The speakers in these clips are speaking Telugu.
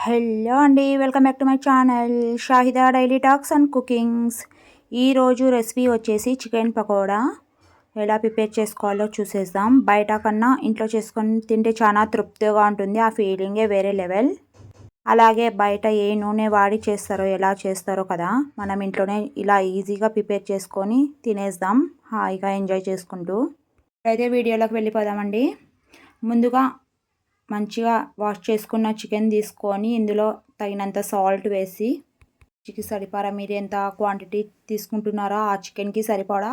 హలో అండి, welcome back to my channel Shahida daily talks and cookings. ఈరోజు రెసిపీ వచ్చేసి చికెన్ పకోడా ఎలా ప్రిపేర్ చేసుకోవాలో చూసేద్దాం. బయట కన్నా ఇంట్లో చేసుకొని తింటే చాలా తృప్తిగా ఉంటుంది. ఆ ఫీలింగే వేరే లెవెల్. అలాగే బయట ఏ నూనె వాడి చేస్తారో ఎలా చేస్తారో కదా, మనం ఇంట్లోనే ఇలా ఈజీగా ప్రిపేర్ చేసుకొని తినేద్దాం హాయిగా ఎంజాయ్ చేసుకుంటూ. అయితే వీడియోలోకి వెళ్ళిపోదామండి. ముందుగా మంచిగా వాష్ చేసుకున్న చికెన్ తీసుకొని ఇందులో తగినంత సాల్ట్ వేసి, రుచికి సరిపడా మీరు ఎంత క్వాంటిటీ తీసుకుంటున్నారో ఆ చికెన్కి సరిపడా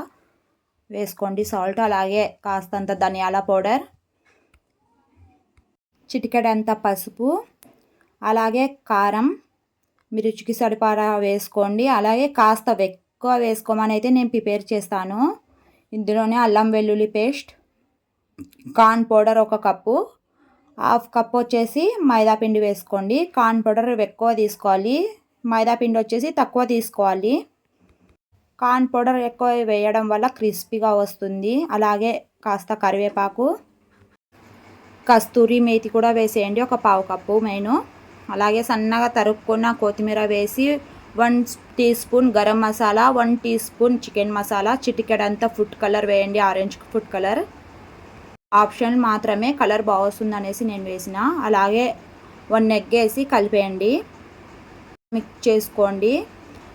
వేసుకోండి సాల్ట్. అలాగే కాస్తంత ధనియాల పౌడర్, చిటికెడంత పసుపు, అలాగే కారం మీ రుచికి సరిపడా వేసుకోండి. అలాగే కాస్త ఎక్కువ వేసుకోమని అయితే నేను ప్రిపేర్ చేస్తాను. ఇందులోనే అల్లం వెల్లుల్లి paste, corn powder 1 cup, half cup వచ్చేసి మైదా పిండి వేసుకోండి. కార్న్ పౌడర్ ఎక్కువ తీసుకోవాలి, మైదా పిండి వచ్చేసి తక్కువ తీసుకోవాలి. కార్న్ పౌడర్ ఎక్కువ వేయడం వల్ల క్రిస్పీగా వస్తుంది. అలాగే కాస్త కరివేపాకు, కస్తూరి మేతి కూడా వేసేయండి, 1 పావు కప్పు మెయిన్. అలాగే సన్నగా తరుక్కున్న కొత్తిమీర వేసి 1 teaspoon garam masala, 1 teaspoon chicken masala, చిటికెడంత ఫుడ్ కలర్ వేయండి, ఆరెంజ్ ఫుడ్ కలర్. ఆప్షన్ మాత్రమే, కలర్ బాగుంటుంది అనేసి నేను వేసిన. అలాగే 1 ఎగ్ వేసి కలిపేయండి, మిక్స్ చేసుకోండి.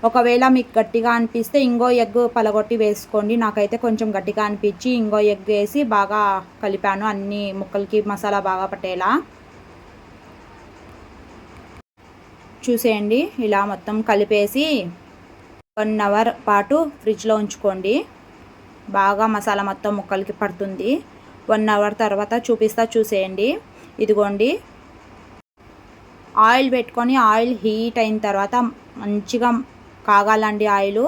ఒకవేళ మీకు గట్టిగా అనిపిస్తే ఇంకో ఎగ్ పలగొట్టి వేసుకోండి. నాకైతే కొంచెం గట్టిగా అనిపించి ఇంకో ఎగ్ వేసి బాగా కలిపాను, అన్ని ముక్కలకి మసాలా బాగా పట్టేలా. చూసేయండి, ఇలా మొత్తం కలిపేసి 1 అవర్ పాటు ఫ్రిడ్జ్లో ఉంచుకోండి. బాగా మసాలా మొత్తం ముక్కలకి పడుతుంది. 1 అవర్ తర్వాత చూసేయండి. ఇదిగోండి, ఆయిల్ పెట్టుకొని ఆయిల్ హీట్ అయిన తర్వాత మంచిగా కాగాలండి ఆయిల్.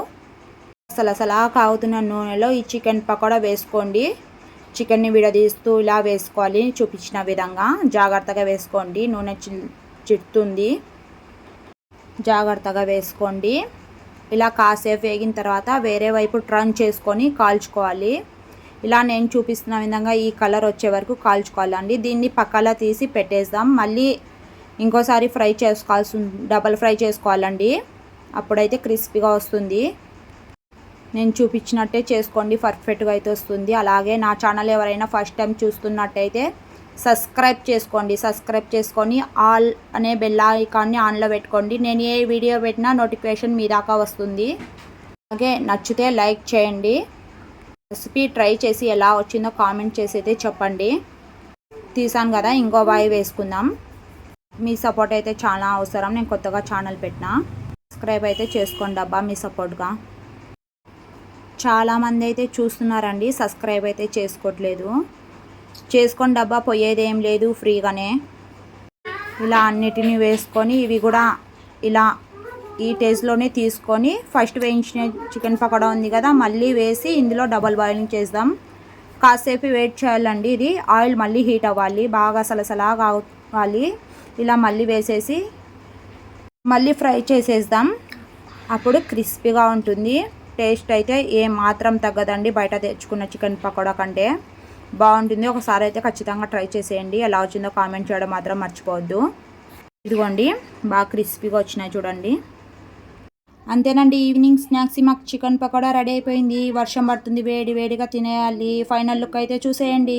అసలు కాగుతున్న నూనెలో ఈ చికెన్ పకోడా వేసుకోండి. చికెన్ని విడదీస్తూ ఇలా వేసుకోవాలి, చూపించిన విధంగా జాగ్రత్తగా వేసుకోండి. నూనె చిట్టుతుంది, జాగ్రత్తగా వేసుకోండి. ఇలా కాసేపు వేగిన తర్వాత వేరే వైపు టర్న్ చేసుకొని కాల్చుకోవాలి. ఇలా నేను చూపిస్తున్న విధంగా ఈ కలర్ వచ్చే వరకు కాల్చుకోవాలండి. దీన్ని పక్కలా తీసి పెట్టేద్దాం. మళ్ళీ ఇంకోసారి ఫ్రై డబల్ ఫ్రై చేసుకోవాలండి, అప్పుడైతే క్రిస్పీగా వస్తుంది. నేను చూపించినట్టే చేసుకోండి, పర్ఫెక్ట్గా అయితే వస్తుంది. అలాగే నా ఛానల్ ఎవరైనా ఫస్ట్ టైం చూస్తున్నట్టయితే సబ్స్క్రైబ్ చేసుకోండి. సబ్స్క్రైబ్ చేసుకొని ఆల్ అనే బెల్ ఐకాన్ని ఆన్లో పెట్టుకోండి. నేను ఏ వీడియో పెట్టినా నోటిఫికేషన్ మీ దాకా వస్తుంది. అలాగే నచ్చితే లైక్ చేయండి. రెసిపీ ట్రై చేసి ఎలా వచ్చిందో కామెంట్ చేసి అయితే చెప్పండి. తీసాను కదా, ఇంకో బాయి వేసుకుందాం. మీ సపోర్ట్ అయితే చాలా అవసరం. నేను కొత్తగా ఛానల్ పెట్టినా, సబ్స్క్రైబ్ అయితే చేసుకోండి అబ్బా, మీ సపోర్ట్గా. చాలామంది అయితే చూస్తున్నారండి, సబ్స్క్రైబ్ అయితే చేసుకోవట్లేదు. చేసుకోండి అబ్బా, పోయేదేం లేదు, ఫ్రీగానే. ఇలా అన్నిటినీ వేసుకొని ఇవి కూడా ఇలా ఈ టేస్ట్లోనే తీసుకొని ఫస్ట్ వేయించిన చికెన్ పకోడా ఉంది కదా, మళ్ళీ వేసి ఇందులో డబల్ బాయిలింగ్ చేద్దాం. కాసేపు వెయిట్ చేయాలండి. ఇది ఆయిల్ మళ్ళీ హీట్ అవ్వాలి, బాగా సలసలా కావాలి. ఇలా మళ్ళీ వేసేసి మళ్ళీ ఫ్రై చేసేద్దాం, అప్పుడు క్రిస్పీగా ఉంటుంది. టేస్ట్ అయితే ఏ మాత్రం తగ్గదండి, బయట తెచ్చుకున్న చికెన్ పకోడా కంటే బాగుంటుంది. ఒకసారి అయితే ఖచ్చితంగా ట్రై చేసేయండి. ఎలా వచ్చిందో కామెంట్ చేయడం మాత్రం మర్చిపోవద్దు. ఇదిగోండి, బాగా క్రిస్పీగా వచ్చినాయి చూడండి. అంతేనండి, ఈవినింగ్ స్నాక్స్ మాకు చికెన్ పకోడా రెడీ అయిపోయింది. వర్షం పడుతుంది, వేడిగా తినేయాలి. ఫైనల్ లుక్ అయితే చూసేయండి.